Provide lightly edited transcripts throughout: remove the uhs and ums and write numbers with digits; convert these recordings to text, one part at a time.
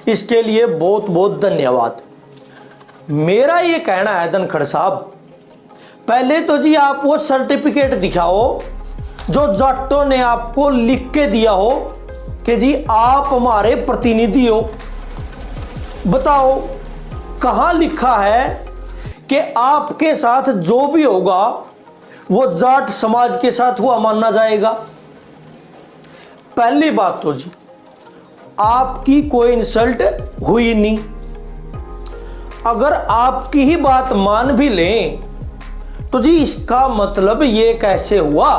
इसके लिए बहुत बहुत धन्यवाद। मेरा ये कहना है धनखड़ साहब, पहले तो जी आप वो सर्टिफिकेट दिखाओ जो जाटों ने आपको लिख के दिया हो कि जी आप हमारे प्रतिनिधि हो। बताओ कहां लिखा है कि आपके साथ जो भी होगा वो जाट समाज के साथ हुआ माना जाएगा। पहली बात तो जी आपकी कोई इंसल्ट हुई नहीं। अगर आपकी ही बात मान भी लें तो जी इसका मतलब ये कैसे हुआ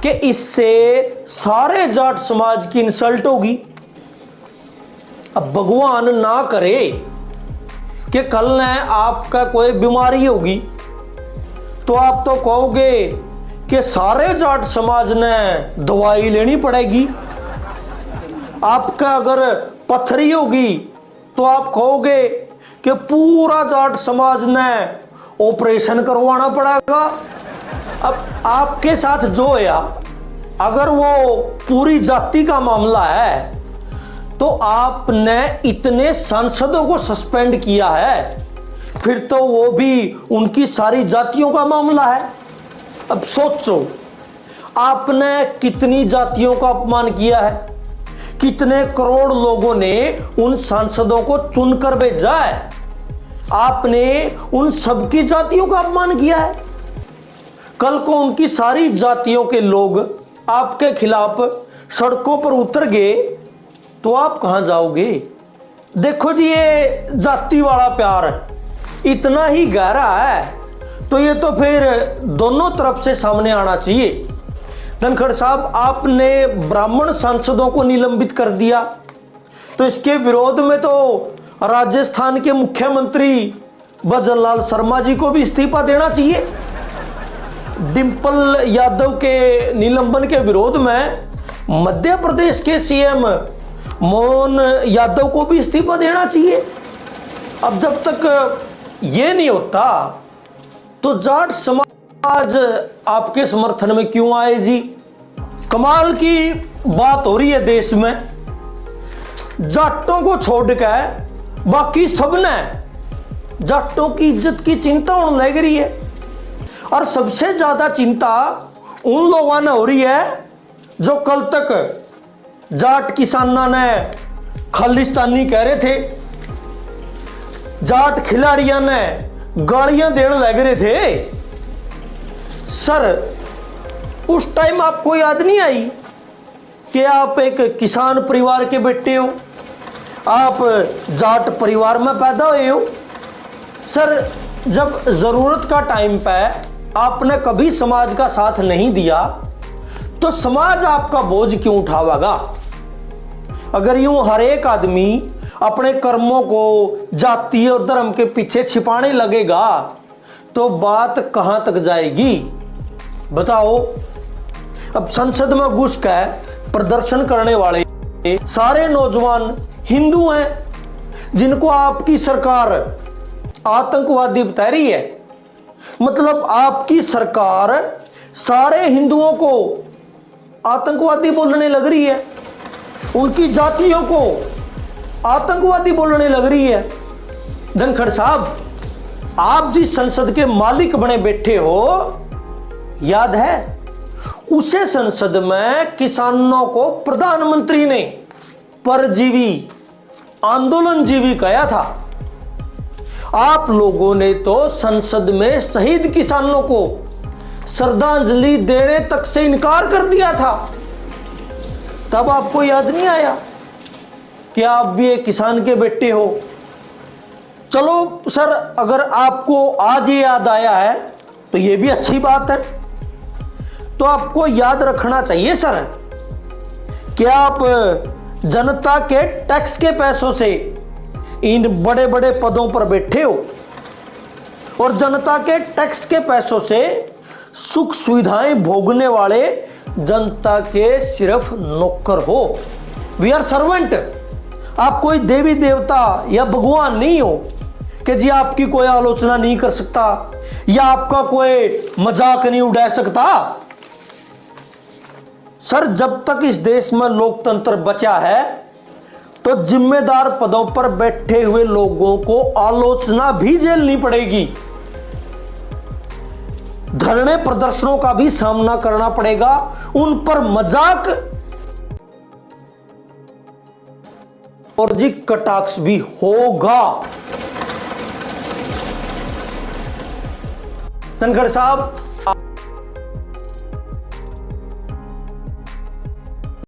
कि इससे सारे जाट समाज की इंसल्ट होगी। अब भगवान ना करे कि कल न आपका कोई बीमारी होगी तो आप तो कहोगे कि सारे जाट समाज ने दवाई लेनी पड़ेगी। आपका अगर पथरी होगी तो आप कहोगे कि पूरा जाट समाज ने ऑपरेशन करवाना पड़ेगा। अब आपके साथ जो है अगर वो पूरी जाति का मामला है तो आपने इतने सांसदों को सस्पेंड किया है, फिर तो वो भी उनकी सारी जातियों का मामला है। अब सोचो आपने कितनी जातियों का अपमान किया है, कितने करोड़ लोगों ने उन सांसदों को चुनकर भेजा है, आपने उन सबकी जातियों का अपमान किया है। कल को उनकी सारी जातियों के लोग आपके खिलाफ सड़कों पर उतर गए तो आप कहां जाओगे। देखो जी ये जाति वाला प्यार इतना ही गहरा है तो ये तो फिर दोनों तरफ से सामने आना चाहिए। धनखड़ साहब आपने ब्राह्मण सांसदों को निलंबित कर दिया तो इसके विरोध में तो राजस्थान के मुख्यमंत्री भजनलाल शर्मा जी को भी इस्तीफा देना चाहिए। डिंपल यादव के निलंबन के विरोध में मध्य प्रदेश के सीएम मोहन यादव को भी इस्तीफा देना चाहिए। अब जब तक ये नहीं होता तो जाट समाज आपके समर्थन में क्यों आए जी। कमाल की बात हो रही है देश में, जाटों को छोड़कर बाकी सबने जाटों की इज्जत की चिंता होने लग रही है। और सबसे ज्यादा चिंता उन लोगों ने हो रही है जो कल तक जाट किसानों ने खालिस्तानी कह रहे थे, जाट खिलाड़ियों ने गालियां देने लग रहे थे। सर उस टाइम आपको याद नहीं आई कि आप एक किसान परिवार के बेटे हो, आप जाट परिवार में पैदा हुए हो। सर जब जरूरत का टाइम पे आपने कभी समाज का साथ नहीं दिया तो समाज आपका बोझ क्यों उठावेगा। अगर यूं हर एक आदमी अपने कर्मों को जाति और धर्म के पीछे छिपाने लगेगा तो बात कहां तक जाएगी बताओ। अब संसद में घुस कर प्रदर्शन करने वाले सारे नौजवान हिंदू हैं जिनको आपकी सरकार आतंकवादी बता रही है। मतलब आपकी सरकार सारे हिंदुओं को आतंकवादी बोलने लग रही है, उनकी जातियों को आतंकवादी बोलने लग रही है। धनखड़ साहब आप जिस संसद के मालिक बने बैठे हो याद है, उसे संसद में किसानों को प्रधानमंत्री ने परजीवी आंदोलनजीवी कहा था। आप लोगों ने तो संसद में शहीद किसानों को श्रद्धांजलि देने तक से इनकार कर दिया था। तब आपको याद नहीं आया कि आप भी एक किसान के बेटे हो। चलो सर अगर आपको आज ये याद आया है तो ये भी अच्छी बात है। तो आपको याद रखना चाहिए सर कि आप जनता के टैक्स के पैसों से इन बड़े बड़े पदों पर बैठे हो और जनता के टैक्स के पैसों से सुख सुविधाएं भोगने वाले जनता के सिर्फ नौकर हो। We are servant. आप कोई देवी देवता या भगवान नहीं हो कि जी आपकी कोई आलोचना नहीं कर सकता या आपका कोई मजाक नहीं उड़ा सकता। सर जब तक इस देश में लोकतंत्र बचा है तो जिम्मेदार पदों पर बैठे हुए लोगों को आलोचना भी झेलनी पड़ेगी, धरने प्रदर्शनों का भी सामना करना पड़ेगा, उन पर मजाक और जी कटाक्ष भी होगा। धनखड़ साहब